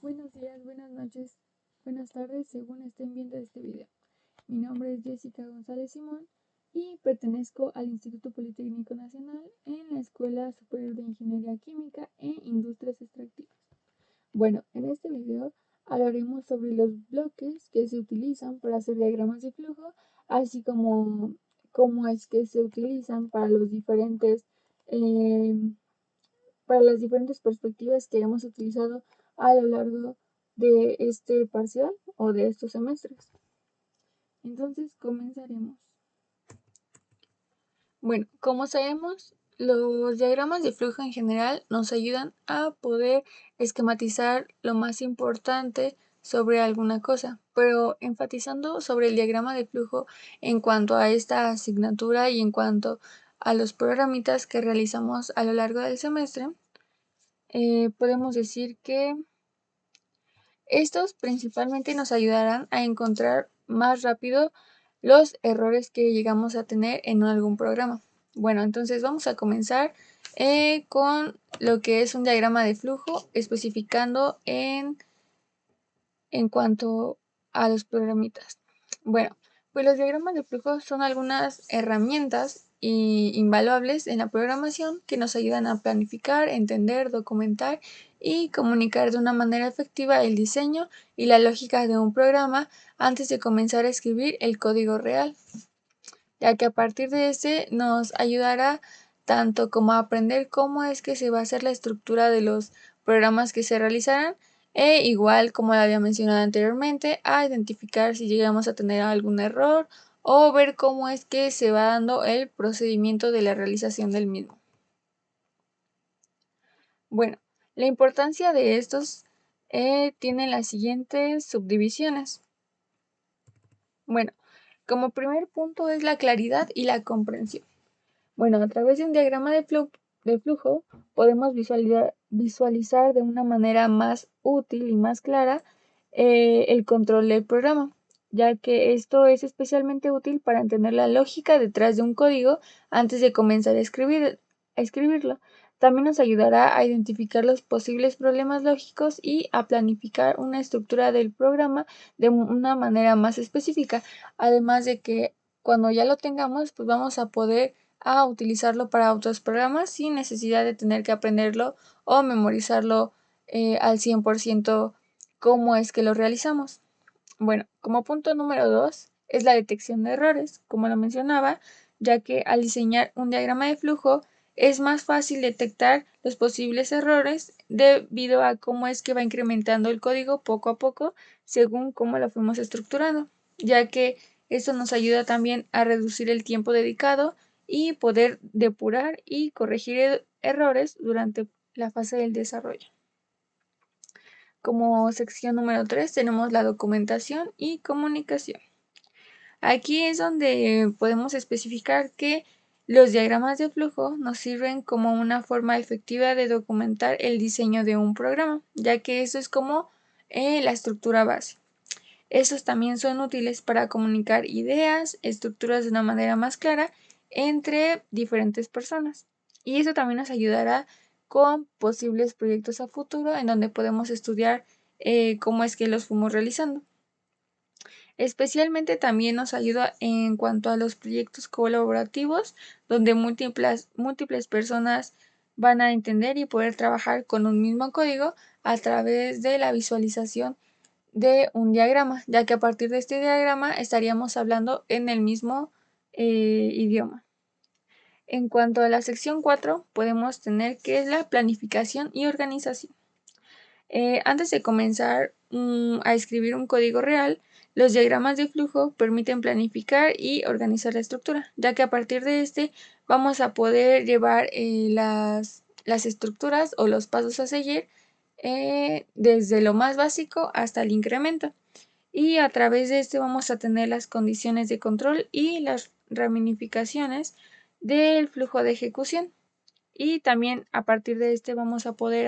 Buenos días, buenas noches, buenas tardes, según estén viendo este video. Mi nombre es Jessica González Simón y pertenezco al Instituto Politécnico Nacional en la Escuela Superior de Ingeniería Química e Industrias Extractivas. Bueno, en este video hablaremos sobre los bloques que se utilizan para hacer diagramas de flujo, así como cómo es que se utilizan para para las diferentes perspectivas que hemos utilizado a lo largo de este parcial o de estos semestres. Entonces comenzaremos. Bueno, como sabemos, los diagramas de flujo en general nos ayudan a poder esquematizar lo más importante sobre alguna cosa, pero enfatizando sobre el diagrama de flujo en cuanto a esta asignatura y en cuanto a los programitas que realizamos a lo largo del semestre, podemos decir que estos principalmente nos ayudarán a encontrar más rápido los errores que llegamos a tener en algún programa. Bueno, entonces vamos a comenzar con lo que es un diagrama de flujo, especificando en cuanto a los programitas. Bueno, pues los diagramas de flujo son algunas herramientas invaluables en la programación que nos ayudan a planificar, entender, documentar y comunicar de una manera efectiva el diseño y la lógica de un programa antes de comenzar a escribir el código real, ya que a partir de este nos ayudará tanto como a aprender cómo es que se va a hacer la estructura de los programas que se realizarán, e igual como lo había mencionado anteriormente, a identificar si llegamos a tener algún error o ver cómo es que se va dando el procedimiento de la realización del mismo. Bueno, la importancia de estos tiene las siguientes subdivisiones. Bueno, como primer punto es la claridad y la comprensión. Bueno, a través de un diagrama de flujo podemos visualizar de una manera más útil y más clara el control del programa, ya que esto es especialmente útil para entender la lógica detrás de un código antes de comenzar a escribirlo. También nos ayudará a identificar los posibles problemas lógicos y a planificar una estructura del programa de una manera más específica, además de que cuando ya lo tengamos, pues vamos a poder utilizarlo para otros programas sin necesidad de tener que aprenderlo o memorizarlo al 100% cómo es que lo realizamos. Bueno, como punto número 2 es la detección de errores, como lo mencionaba, ya que al diseñar un diagrama de flujo es más fácil detectar los posibles errores debido a cómo es que va incrementando el código poco a poco según cómo lo fuimos estructurando, ya que esto nos ayuda también a reducir el tiempo dedicado y poder depurar y corregir errores durante la fase del desarrollo. Como sección número 3 tenemos la documentación y comunicación. Aquí es donde podemos especificar que los diagramas de flujo nos sirven como una forma efectiva de documentar el diseño de un programa, ya que eso es como la estructura base. Estos también son útiles para comunicar ideas, estructuras de una manera más clara entre diferentes personas. Y eso también nos ayudará con posibles proyectos a futuro en donde podemos estudiar cómo es que los fuimos realizando. Especialmente también nos ayuda en cuanto a los proyectos colaborativos, donde múltiples personas van a entender y poder trabajar con un mismo código a través de la visualización de un diagrama, ya que a partir de este diagrama estaríamos hablando en el mismo idioma. En cuanto a la sección 4, podemos tener que es la planificación y organización. Antes de comenzar a escribir un código real, los diagramas de flujo permiten planificar y organizar la estructura, ya que a partir de este vamos a poder llevar las estructuras o los pasos a seguir desde lo más básico hasta el incremento. Y a través de este vamos a tener las condiciones de control y las ramificaciones del flujo de ejecución. Y también a partir de este vamos a poder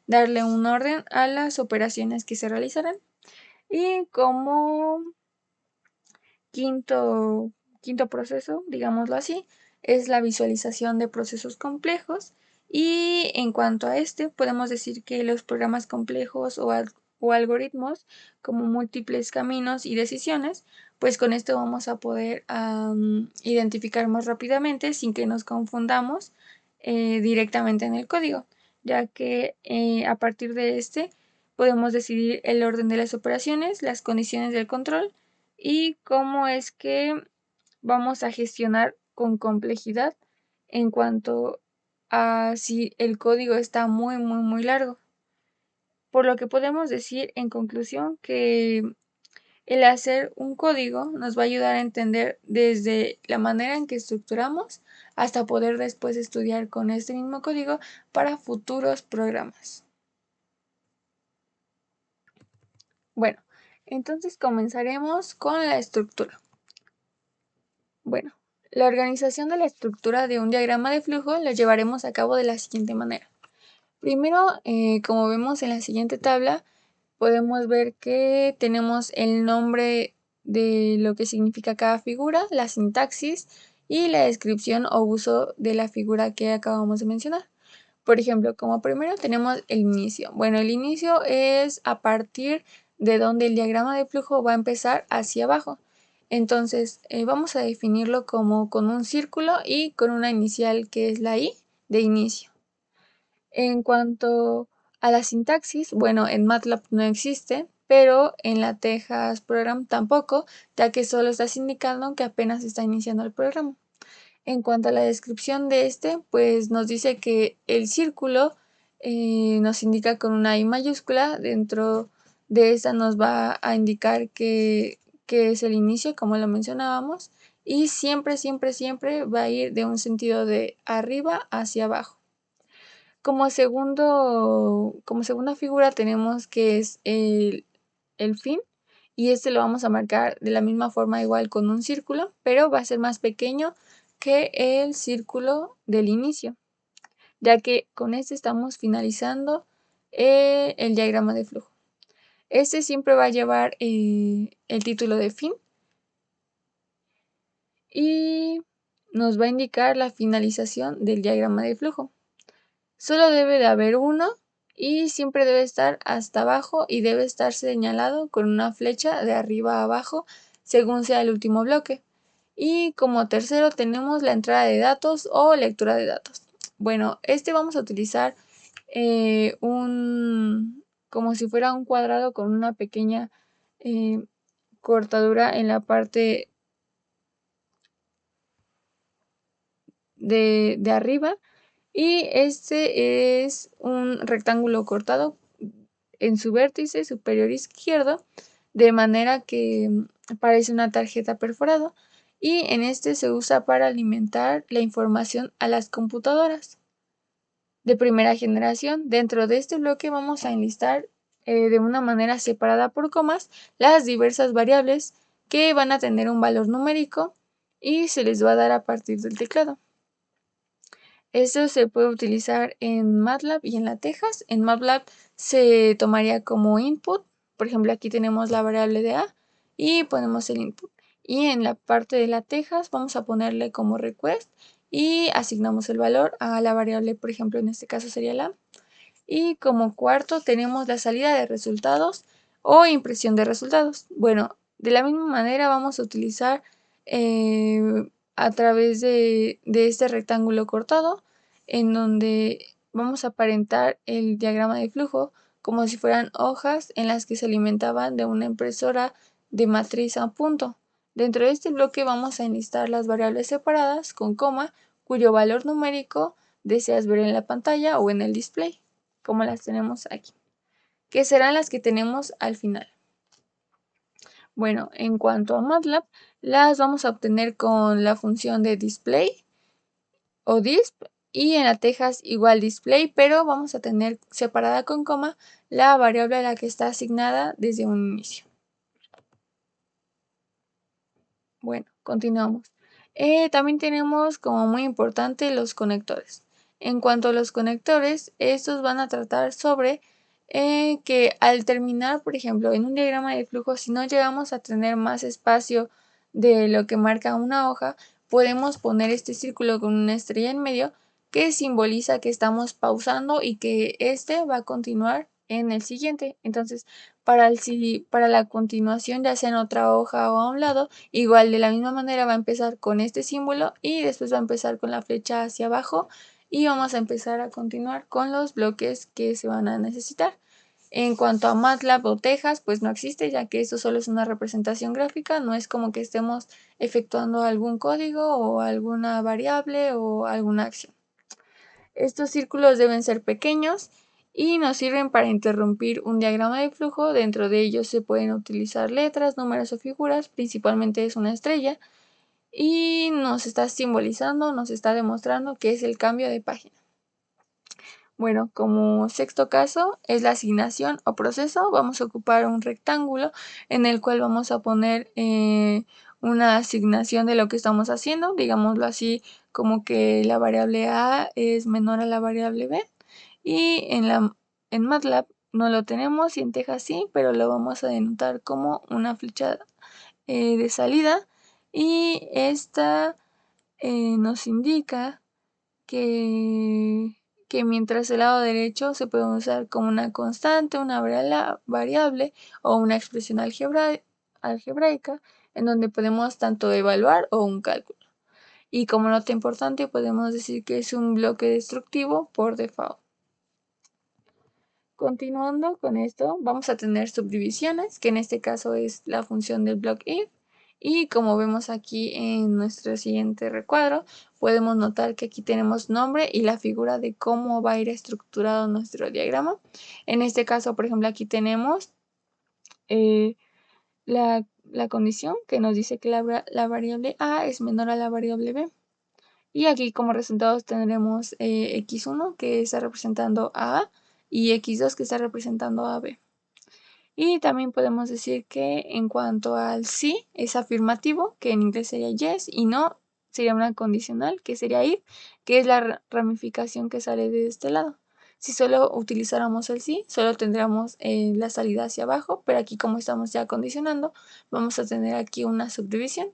darle un orden a las operaciones que se realizarán. Y como quinto proceso, digámoslo así, es la visualización de procesos complejos. Y en cuanto a este, podemos decir que los programas complejos o algoritmos como múltiples caminos y decisiones, pues con esto vamos a poder identificar más rápidamente sin que nos confundamos directamente en el código, ya que a partir de este podemos decidir el orden de las operaciones, las condiciones del control y cómo es que vamos a gestionar con complejidad en cuanto a si el código está muy largo. Por lo que podemos decir en conclusión que el hacer un código nos va a ayudar a entender desde la manera en que estructuramos hasta poder después estudiar con este mismo código para futuros programas. Bueno, entonces comenzaremos con la estructura. Bueno, la organización de la estructura de un diagrama de flujo la llevaremos a cabo de la siguiente manera. Primero, como vemos en la siguiente tabla, podemos ver que tenemos el nombre de lo que significa cada figura, la sintaxis y la descripción o uso de la figura que acabamos de mencionar. Por ejemplo, como primero tenemos el inicio. Bueno, el inicio es a partir de donde el diagrama de flujo va a empezar hacia abajo. Entonces, vamos a definirlo como con un círculo y con una inicial que es la I de inicio. En cuanto a la sintaxis, bueno, en MATLAB no existe, pero en la Texas Program tampoco, ya que solo estás indicando que apenas está iniciando el programa. En cuanto a la descripción de este, pues nos dice que el círculo nos indica con una I mayúscula. Dentro de esta nos va a indicar que es el inicio, como lo mencionábamos, y siempre va a ir de un sentido de arriba hacia abajo. Como segunda figura tenemos que es el fin, y este lo vamos a marcar de la misma forma igual con un círculo, pero va a ser más pequeño que el círculo del inicio, ya que con este estamos finalizando el diagrama de flujo. Este siempre va a llevar el título de fin y nos va a indicar la finalización del diagrama de flujo. Solo debe de haber uno y siempre debe estar hasta abajo y debe estar señalado con una flecha de arriba a abajo según sea el último bloque. Y como tercero tenemos la entrada de datos o lectura de datos. Bueno, este vamos a utilizar como si fuera un cuadrado con una pequeña cortadura en la parte de arriba, y este es un rectángulo cortado en su vértice superior izquierdo, de manera que parece una tarjeta perforada, y en este se usa para alimentar la información a las computadoras de primera generación. Dentro de este bloque vamos a enlistar de una manera separada por comas las diversas variables que van a tener un valor numérico y se les va a dar a partir del teclado. Esto se puede utilizar en MATLAB y en la Texas. En MATLAB se tomaría como input. Por ejemplo, aquí tenemos la variable de A y ponemos el input. Y en la parte de la Texas vamos a ponerle como request y asignamos el valor a la variable, por ejemplo, en este caso sería la A. Y como cuarto tenemos la salida de resultados o impresión de resultados. Bueno, de la misma manera vamos a utilizar a través de este rectángulo cortado, en donde vamos a aparentar el diagrama de flujo como si fueran hojas en las que se alimentaban de una impresora de matriz a punto. Dentro de este bloque vamos a enlistar las variables separadas con coma, cuyo valor numérico deseas ver en la pantalla o en el display, como las tenemos aquí, que serán las que tenemos al final. Bueno, en cuanto a MATLAB, las vamos a obtener con la función de display o disp, y en la Texas igual display, pero vamos a tener separada con coma la variable a la que está asignada desde un inicio. Bueno, continuamos. También tenemos como muy importante los conectores. En cuanto a los conectores, estos van a tratar sobre que al terminar, por ejemplo, en un diagrama de flujo, si no llegamos a tener más espacio de lo que marca una hoja, podemos poner este círculo con una estrella en medio que simboliza que estamos pausando y que este va a continuar en el siguiente. Entonces, para la continuación, ya sea en otra hoja o a un lado, igual de la misma manera va a empezar con este símbolo y después va a empezar con la flecha hacia abajo y vamos a empezar a continuar con los bloques que se van a necesitar. En cuanto a MATLAB o Tejas, pues no existe, ya que esto solo es una representación gráfica, no es como que estemos efectuando algún código o alguna variable o alguna acción. Estos círculos deben ser pequeños y nos sirven para interrumpir un diagrama de flujo. Dentro de ellos se pueden utilizar letras, números o figuras, principalmente es una estrella, y nos está simbolizando, nos está demostrando que es el cambio de página. Bueno, como sexto caso es la asignación o proceso. Vamos a ocupar un rectángulo en el cual vamos a poner una asignación de lo que estamos haciendo, digámoslo así, como que la variable A es menor a la variable B. Y en MATLAB no lo tenemos y en Tejas sí, pero lo vamos a denotar como una flecha de salida. Y esta nos indica que, que mientras el lado derecho se puede usar como una constante, una variable o una expresión algebraica en donde podemos tanto evaluar o un cálculo. Y como nota importante podemos decir que es un bloque destructivo por default. Continuando con esto, vamos a tener subdivisiones, que en este caso es la función del block if. Y como vemos aquí en nuestro siguiente recuadro, podemos notar que aquí tenemos nombre y la figura de cómo va a ir estructurado nuestro diagrama. En este caso, por ejemplo, aquí tenemos la condición que nos dice que la variable A es menor a la variable B. Y aquí como resultados tendremos x1 que está representando a A y x2 que está representando a B. Y también podemos decir que en cuanto al sí es afirmativo, que en inglés sería yes, y no sería una condicional, que sería if, que es la ramificación que sale de este lado. Si solo utilizáramos el sí, solo tendríamos la salida hacia abajo, pero aquí como estamos ya condicionando, vamos a tener aquí una subdivisión.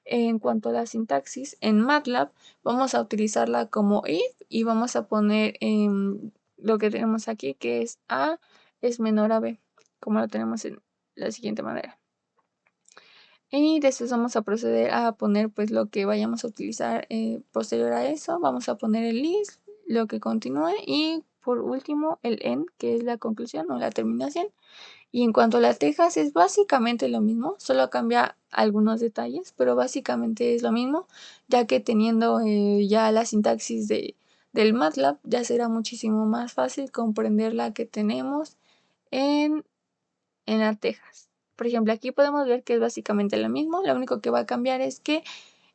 En cuanto a la sintaxis, en MATLAB vamos a utilizarla como if y vamos a poner lo que tenemos aquí, que es A es menor a B, como lo tenemos en la siguiente manera. Y después vamos a proceder a poner pues lo que vayamos a utilizar posterior a eso. Vamos a poner el is, lo que continúe y por último el end, que es la conclusión o la terminación. Y en cuanto a las tejas es básicamente lo mismo, solo cambia algunos detalles, pero básicamente es lo mismo, ya que teniendo ya la sintaxis del MATLAB ya será muchísimo más fácil comprender la que tenemos en las tejas. Por ejemplo, aquí podemos ver que es básicamente lo mismo, lo único que va a cambiar es que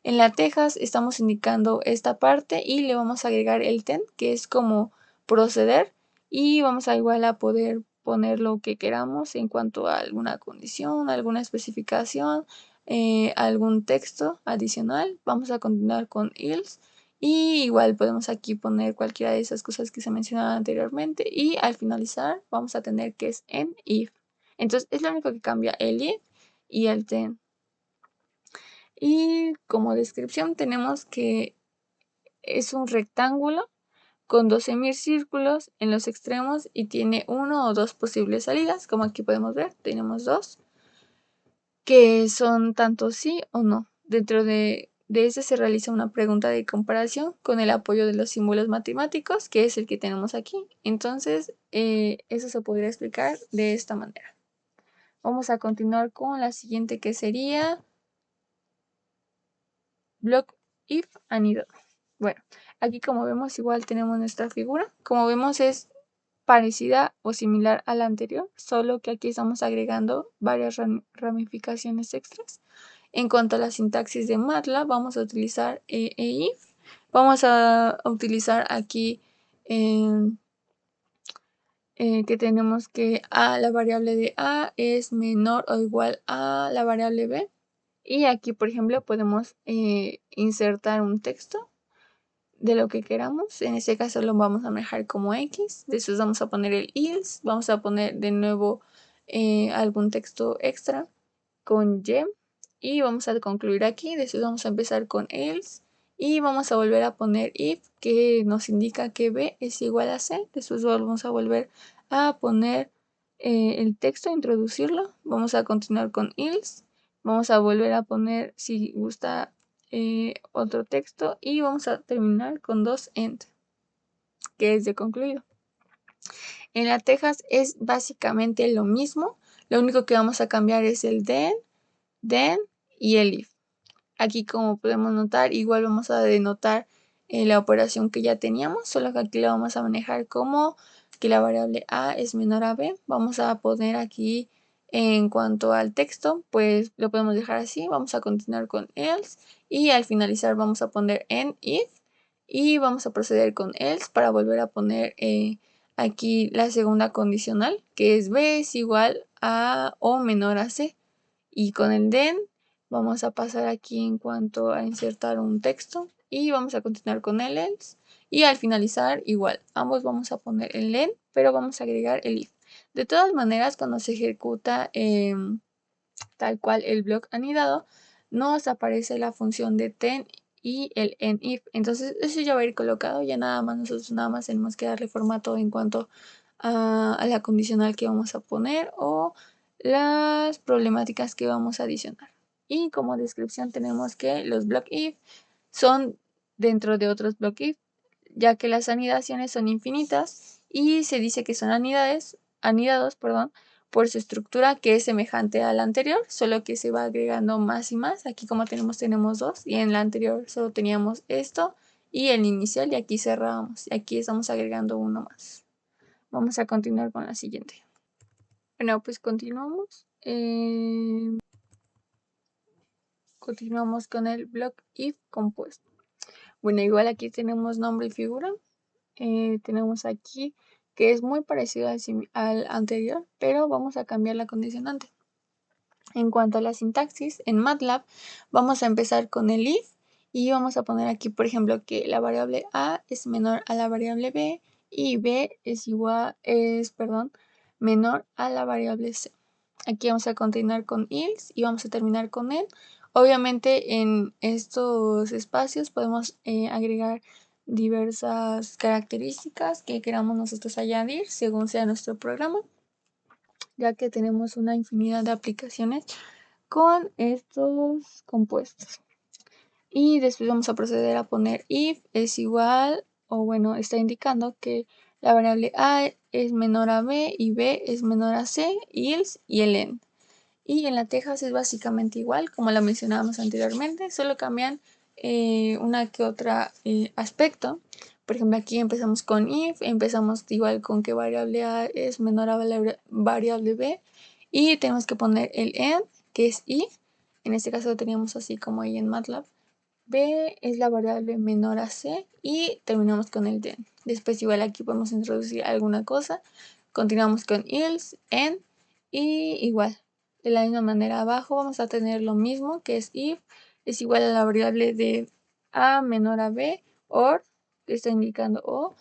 en la tejas estamos indicando esta parte y le vamos a agregar el ten, que es como proceder, y vamos a igual a poder poner lo que queramos en cuanto a alguna condición, alguna especificación, algún texto adicional. Vamos a continuar con else y igual podemos aquí poner cualquiera de esas cosas que se mencionaban anteriormente y al finalizar vamos a tener que es en if. Entonces es lo único que cambia el if y el then. Y como descripción tenemos que es un rectángulo con dos semicírculos en los extremos y tiene uno o dos posibles salidas, como aquí podemos ver, tenemos dos, que son tanto sí o no. Dentro de este se realiza una pregunta de comparación con el apoyo de los símbolos matemáticos, que es el que tenemos aquí. Entonces, eso se podría explicar de esta manera. Vamos a continuar con la siguiente que sería block if anidado. Bueno, aquí como vemos igual tenemos nuestra figura. Como vemos es parecida o similar a la anterior, solo que aquí estamos agregando varias ramificaciones extras. En cuanto a la sintaxis de MATLAB, vamos a utilizar if. Vamos a utilizar aquí que tenemos que la variable de A es menor o igual a la variable B. Y aquí, por ejemplo, podemos insertar un texto de lo que queramos. En este caso lo vamos a manejar como X. Después vamos a poner el else. Vamos a poner de nuevo algún texto extra con Y. Y vamos a concluir aquí. Después vamos a empezar con else. Y vamos a volver a poner if, que nos indica que B es igual a C. Después vamos a volver a poner el texto, introducirlo. Vamos a continuar con else. Vamos a volver a poner, si gusta, otro texto. Y vamos a terminar con dos end, que es de concluido. En la Texas es básicamente lo mismo. Lo único que vamos a cambiar es el then y el if. Aquí, como podemos notar, igual vamos a denotar la operación que ya teníamos, solo que aquí la vamos a manejar como que la variable a es menor a b. Vamos a poner aquí en cuanto al texto, pues lo podemos dejar así. Vamos a continuar con else y al finalizar vamos a poner en if y vamos a proceder con else para volver a poner aquí la segunda condicional, que es b es igual a o menor a c. Y con el then vamos a pasar aquí en cuanto a insertar un texto y vamos a continuar con el else. Y al finalizar igual, ambos vamos a poner el then, pero vamos a agregar el if. De todas maneras, cuando se ejecuta tal cual el bloque anidado, nos aparece la función de then y el if. Entonces eso ya va a ir colocado, ya nosotros nada más tenemos que darle formato en cuanto a la condicional que vamos a poner o las problemáticas que vamos a adicionar. Y como descripción tenemos que los block if son dentro de otros block if, ya que las anidaciones son infinitas y se dice que son anidados, por su estructura, que es semejante a la anterior, solo que se va agregando más y más. Aquí como tenemos dos y en la anterior solo teníamos esto y el inicial y aquí cerramos. Y aquí estamos agregando uno más. Vamos a continuar con la siguiente. Bueno, pues continuamos. Continuamos con el block if compuesto. Bueno, igual aquí tenemos nombre y figura. Tenemos aquí que es muy parecido al anterior, pero vamos a cambiar la condicionante. En cuanto a la sintaxis, en MATLAB vamos a empezar con el if y vamos a poner aquí, por ejemplo, que la variable a es menor a la variable b y b es menor a la variable c. Aquí vamos a continuar con else y vamos a terminar con el. Obviamente en estos espacios podemos agregar diversas características que queramos nosotros añadir según sea nuestro programa, ya que tenemos una infinidad de aplicaciones con estos compuestos. Y después vamos a proceder a poner if es igual, o bueno, está indicando que la variable a es menor a b y b es menor a c, else y el end. Y en la Texas es básicamente igual, como la mencionábamos anteriormente, solo cambian una que otra aspecto. Por ejemplo, aquí empezamos con if, empezamos igual con que variable a es menor a la variable b y tenemos que poner el end, que es i. En este caso lo teníamos así como ahí en MATLAB. B es la variable menor a c y terminamos con el then. Después igual aquí podemos introducir alguna cosa. Continuamos con else, end y igual. De la misma manera abajo vamos a tener lo mismo, que es if es igual a la variable de a menor a b, or, que está indicando o,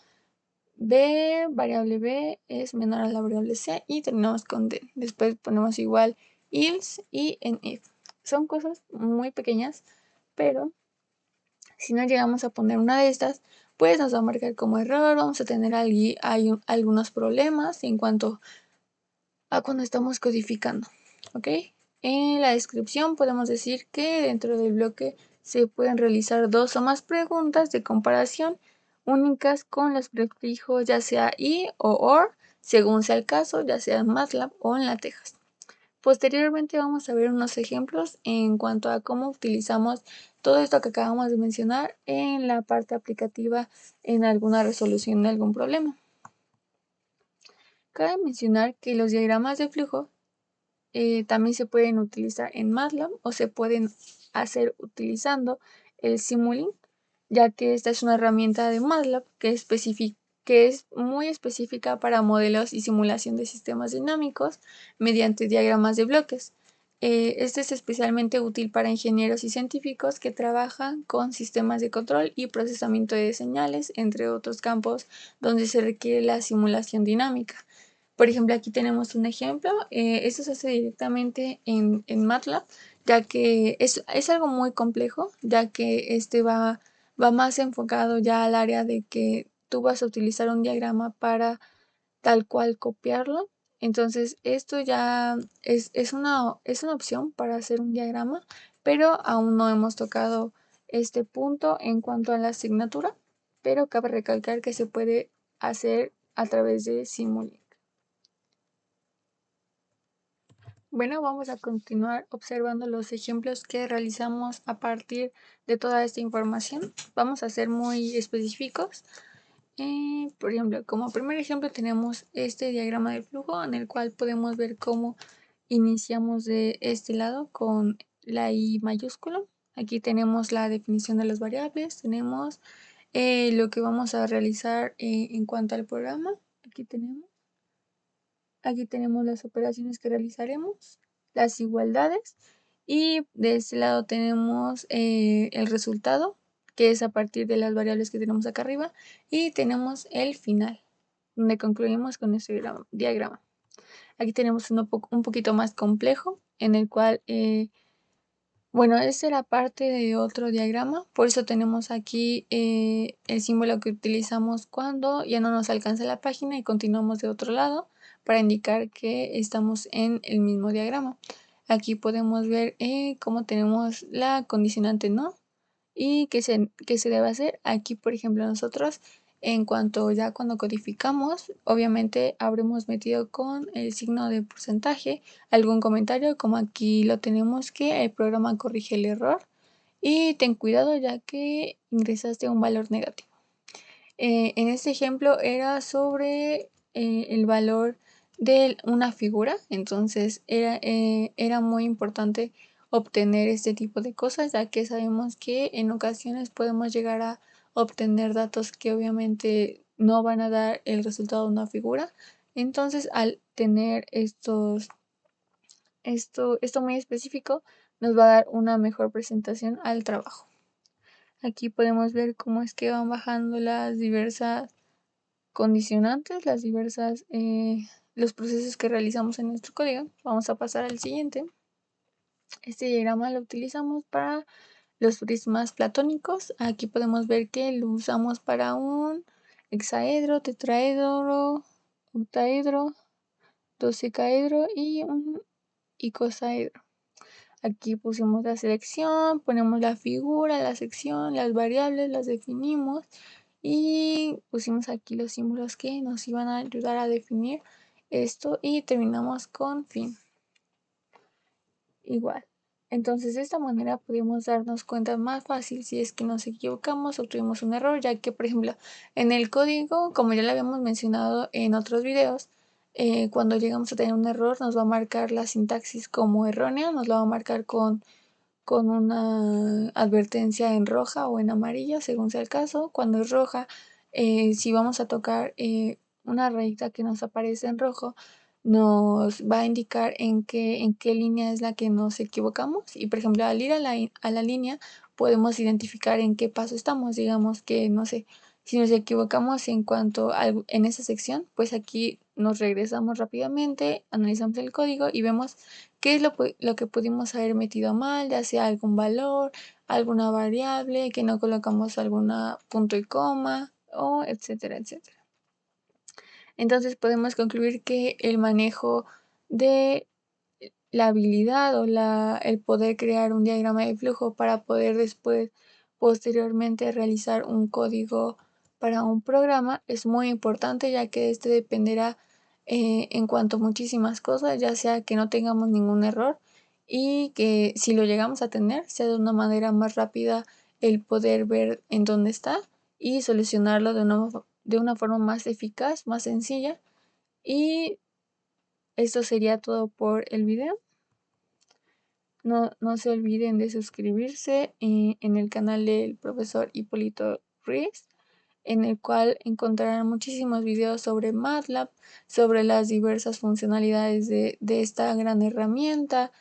b, variable b es menor a la variable c y terminamos con then. Después ponemos igual else y en if. Son cosas muy pequeñas, pero si no llegamos a poner una de estas, pues nos va a marcar como error, vamos a tener algunos problemas en cuanto a cuando estamos codificando, ¿ok? En la descripción podemos decir que dentro del bloque se pueden realizar dos o más preguntas de comparación únicas con los prefijos ya sea y o or, según sea el caso, ya sea en MATLAB o en LaTeX. Posteriormente vamos a ver unos ejemplos en cuanto a cómo utilizamos todo esto que acabamos de mencionar en la parte aplicativa en alguna resolución de algún problema. Cabe mencionar que los diagramas de flujo también se pueden utilizar en MATLAB o se pueden hacer utilizando el Simulink, ya que esta es una herramienta de MATLAB que es muy específica para modelos y simulación de sistemas dinámicos mediante diagramas de bloques. Este es especialmente útil para ingenieros y científicos que trabajan con sistemas de control y procesamiento de señales, entre otros campos donde se requiere la simulación dinámica. Por ejemplo, aquí tenemos un ejemplo. Esto se hace directamente en MATLAB, ya que es algo muy complejo, ya que va más enfocado ya al área de que tú vas a utilizar un diagrama para tal cual copiarlo. Entonces, esto ya es una opción para hacer un diagrama, pero aún no hemos tocado este punto en cuanto a la asignatura, pero cabe recalcar que se puede hacer a través de Simulink. Bueno, vamos a continuar observando los ejemplos que realizamos a partir de toda esta información. Vamos a ser muy específicos. Por ejemplo, como primer ejemplo tenemos este diagrama de flujo en el cual podemos ver cómo iniciamos de este lado con la I mayúscula. Aquí tenemos la definición de las variables, tenemos lo que vamos a realizar en cuanto al programa. Aquí tenemos las operaciones que realizaremos, las igualdades, y de este lado tenemos el resultado, que es a partir de las variables que tenemos acá arriba, y tenemos el final, donde concluimos con este diagrama. Aquí tenemos un poquito más complejo, en el cual, bueno, esta era parte de otro diagrama, por eso tenemos aquí el símbolo que utilizamos cuando ya no nos alcanza la página y continuamos de otro lado para indicar que estamos en el mismo diagrama. Aquí podemos ver cómo tenemos la condicionante no y qué se debe hacer. Aquí, por ejemplo, nosotros, en cuanto ya cuando codificamos, obviamente habremos metido con el signo de porcentaje algún comentario, como aquí lo tenemos, que el programa corrige el error y ten cuidado ya que ingresaste un valor negativo. En este ejemplo era sobre el valor de una figura, entonces era muy importante obtener este tipo de cosas, ya que sabemos que en ocasiones podemos llegar a obtener datos que obviamente no van a dar el resultado de una figura. Entonces, al tener esto muy específico, nos va a dar una mejor presentación al trabajo. Aquí podemos ver cómo es que van bajando las diversas condicionantes, los procesos que realizamos en nuestro código. Vamos a pasar al siguiente. Este diagrama lo utilizamos para los prismas platónicos. Aquí podemos ver que lo usamos para un hexaedro, tetraedro, octaedro, docecaedro y un icosaedro. Aquí pusimos la selección, ponemos la figura, la sección, las variables, las definimos y pusimos aquí los símbolos que nos iban a ayudar a definir esto y terminamos con fin. Igual. Entonces de esta manera pudimos darnos cuenta más fácil si es que nos equivocamos o tuvimos un error, ya que por ejemplo en el código, como ya lo habíamos mencionado en otros videos, cuando llegamos a tener un error nos va a marcar la sintaxis como errónea, nos lo va a marcar con una advertencia en roja o en amarillo, según sea el caso. Cuando es roja, si vamos a tocar una rayita que nos aparece en rojo, nos va a indicar en qué línea es la que nos equivocamos. Y por ejemplo, al ir a la línea, podemos identificar en qué paso estamos. Digamos que, no sé, si nos equivocamos en cuanto a en esa sección, pues aquí nos regresamos rápidamente, analizamos el código y vemos qué es lo que pudimos haber metido mal, ya sea algún valor, alguna variable, que no colocamos alguna punto y coma, o etcétera, etcétera. Entonces podemos concluir que el manejo de la habilidad o el poder crear un diagrama de flujo para poder después, posteriormente, realizar un código para un programa es muy importante, ya que este dependerá en cuanto a muchísimas cosas, ya sea que no tengamos ningún error y que si lo llegamos a tener sea de una manera más rápida el poder ver en dónde está y solucionarlo de una forma más eficaz, más sencilla. Y esto sería todo por el video. No se olviden de suscribirse en el canal del profesor Hipólito Ruiz, en el cual encontrarán muchísimos videos sobre MATLAB, sobre las diversas funcionalidades de esta gran herramienta,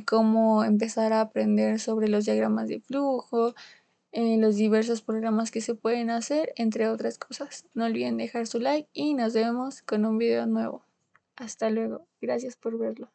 cómo empezar a aprender sobre los diagramas de flujo, los diversos programas que se pueden hacer, entre otras cosas. No olviden dejar su like y nos vemos con un video nuevo. Hasta luego. Gracias por verlo.